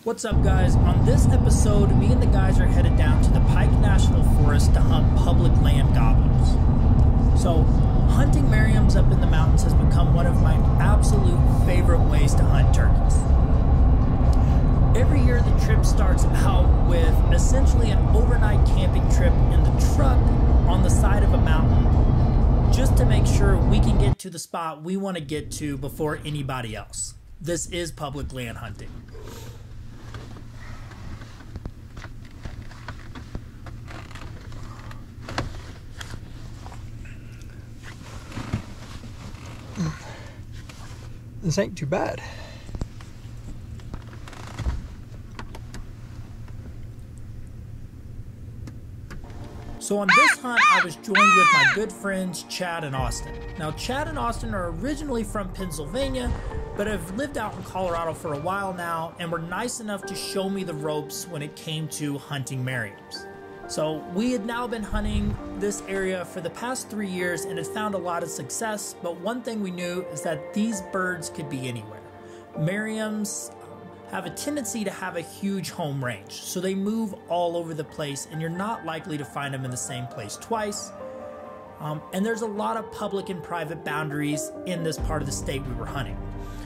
What's up, guys? On this episode, me and the guys are headed down to the Pike National Forest to hunt public land gobblers. So, hunting MERRIAMS up in the mountains has become one of my absolute favorite ways to hunt turkeys. Every year the trip starts out with essentially an overnight camping trip in the truck on the side of a mountain, just to make sure we can get to the spot we want to get to before anybody else. This is public land hunting. This ain't too bad. So on this hunt, I was joined with my good friends Chad and Austin. Now, Chad and Austin are originally from Pennsylvania, but have lived out in Colorado for a while now, and were nice enough to show me the ropes when it came to hunting MERRIAMS. So we had now been hunting this area for the past 3 years and had found a lot of success, but one thing we knew is that these birds could be anywhere. MERRIAMS have a tendency to have a huge home range, so they move all over the place and you're not likely to find them in the same place twice. And there's a lot of public and private boundaries in this part of the state we were hunting.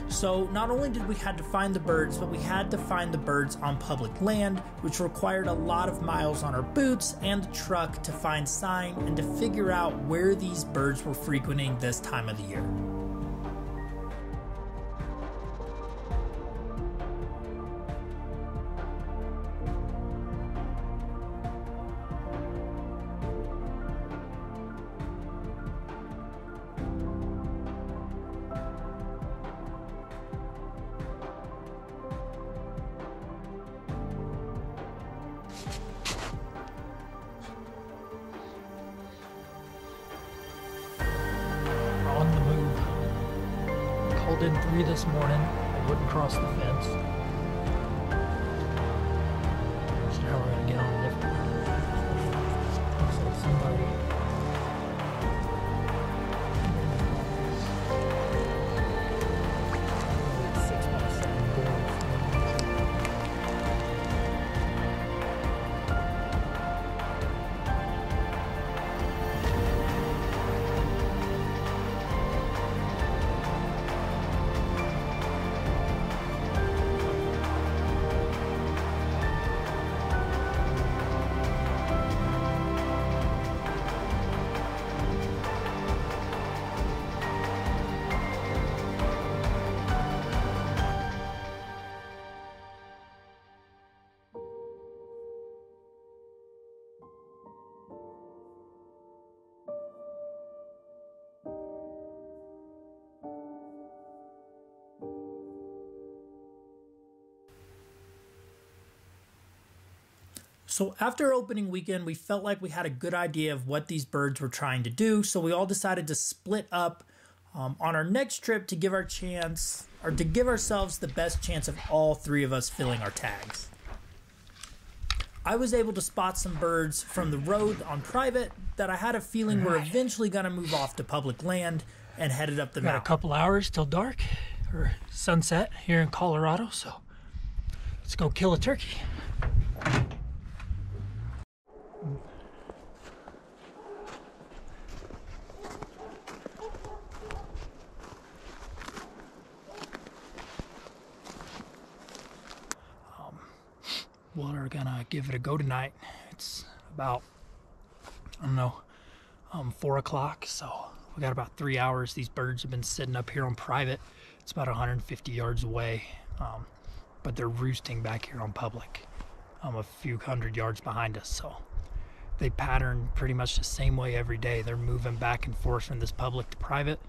So not only did we have to find the birds, but we had to find the birds on public land, which required a lot of miles on our boots and the truck to find sign and to figure out where these birds were frequenting this time of the year. Called in 3 this morning. I wouldn't cross the fence. So now we're gonna get on a different one. Looks like somebody. 6x7 board. So after opening weekend, we felt like we had a good idea of what these birds were trying to do, so we all decided to split up on our next trip to give ourselves the best chance of all 3 of us filling our tags. I was able to spot some birds from the road on private that I had a feeling were eventually going to move off to public land and headed up the mountain. Got a couple hours till dark or sunset here in Colorado, so let's go kill a turkey. We're gonna give it a go tonight. It's about, I don't know, 4 o'clock, so we got about 3 hours. These birds have been sitting up here on private. It's about 150 yards away, but they're roosting back here on public, a few hundred yards behind us. So they pattern pretty much the same way every day. They're moving back and forth from this public to private.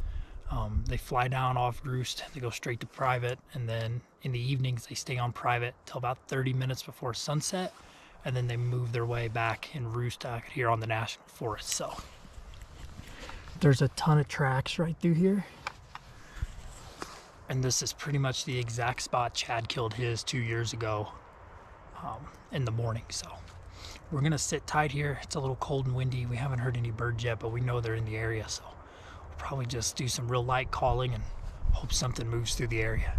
They fly down off roost, they go straight to private, and then in the evenings they stay on private till about 30 minutes before sunset, and then they move their way back and roost out here on the National Forest. So there's a ton of tracks right through here, and this is pretty much the exact spot Chad killed his 2 years ago in the morning. So we're gonna sit tight here. It's a little cold and windy. We haven't heard any birds yet, but we know they're in the area, so we'll probably just do some real light calling and hope something moves through the area.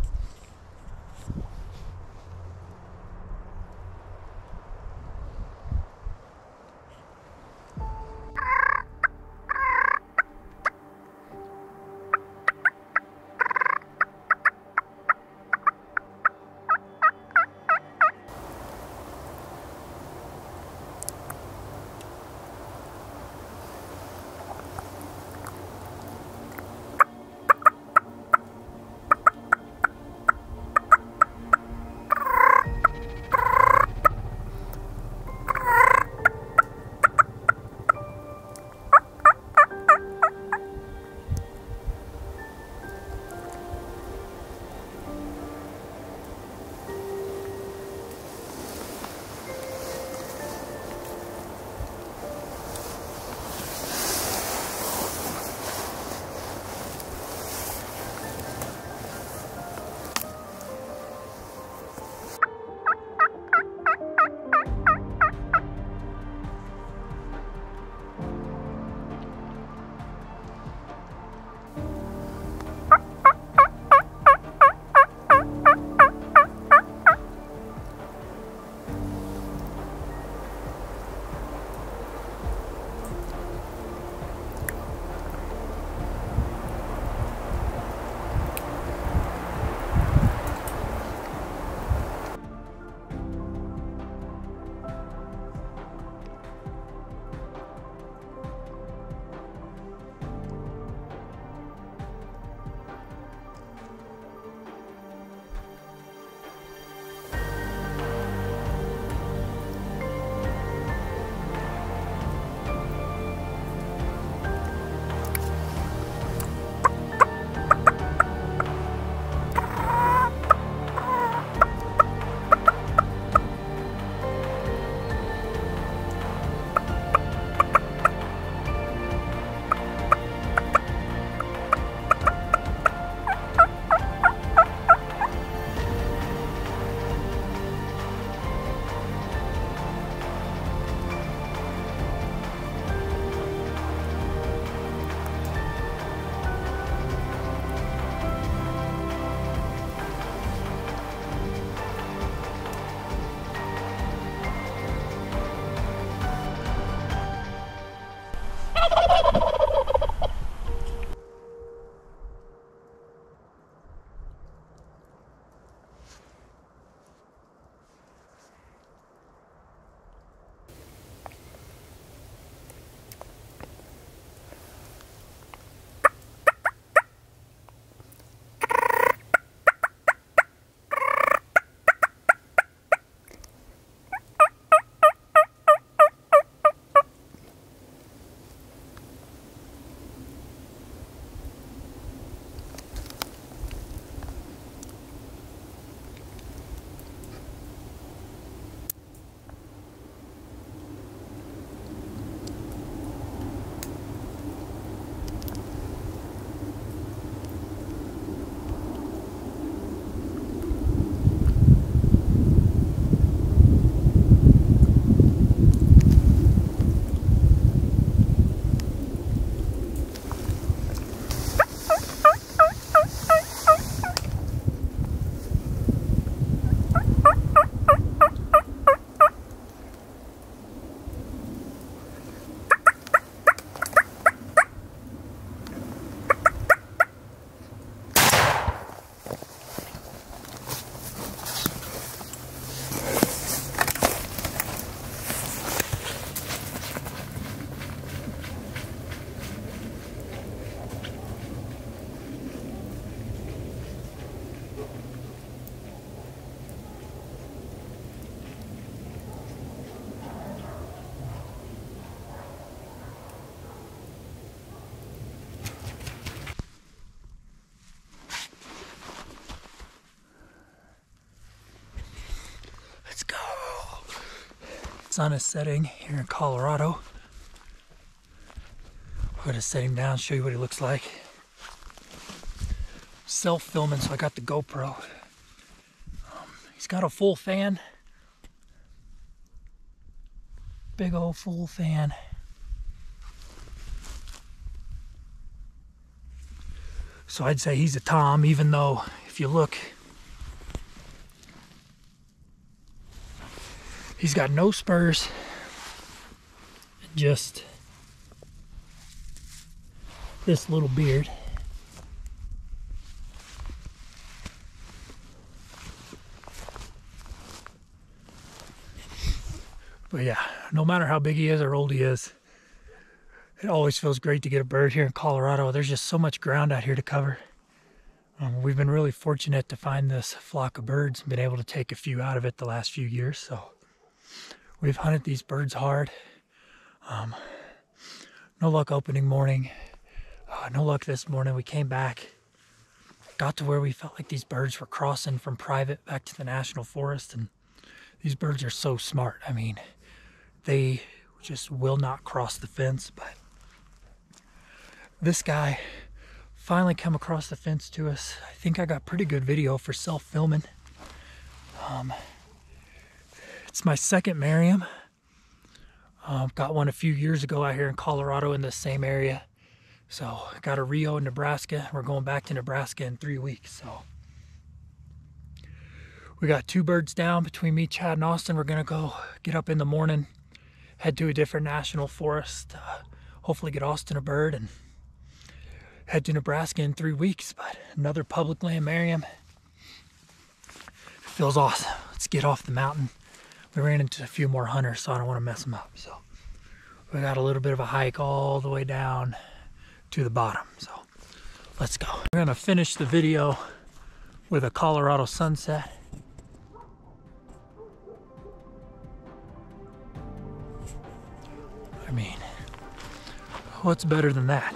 sun is setting here in Colorado. I'm gonna set him down, show you what he looks like. Self-filming, so I got the GoPro. He's got a full fan. Big old full fan. So I'd say he's a tom, even though if you look, he's got no spurs, just this little beard. But yeah, no matter how big he is or old he is, it always feels great to get a bird here in Colorado. There's just so much ground out here to cover. We've been really fortunate to find this flock of birds and been able to take a few out of it the last few years. So we've hunted these birds hard. No luck opening morning. No luck this morning. We came back, got to where we felt like these birds were crossing from private back to the national forest. And these birds are so smart. I mean, they just will not cross the fence, but this guy finally come across the fence to us. I think I got pretty good video for self-filming. It's my second Merriam. Got one a few years ago out here in Colorado in the same area. So I got a Rio in Nebraska. We're going back to Nebraska in 3 weeks. So we got 2 birds down between me, Chad, and Austin. We're gonna go get up in the morning, head to a different national forest, hopefully get Austin a bird, and head to Nebraska in 3 weeks. But another public land Merriam. It feels awesome. Let's get off the mountain. We ran into a few more hunters, so I don't want to mess them up. So we got a little bit of a hike all the way down to the bottom. So let's go. We're gonna finish the video with a Colorado sunset. I mean, what's better than that?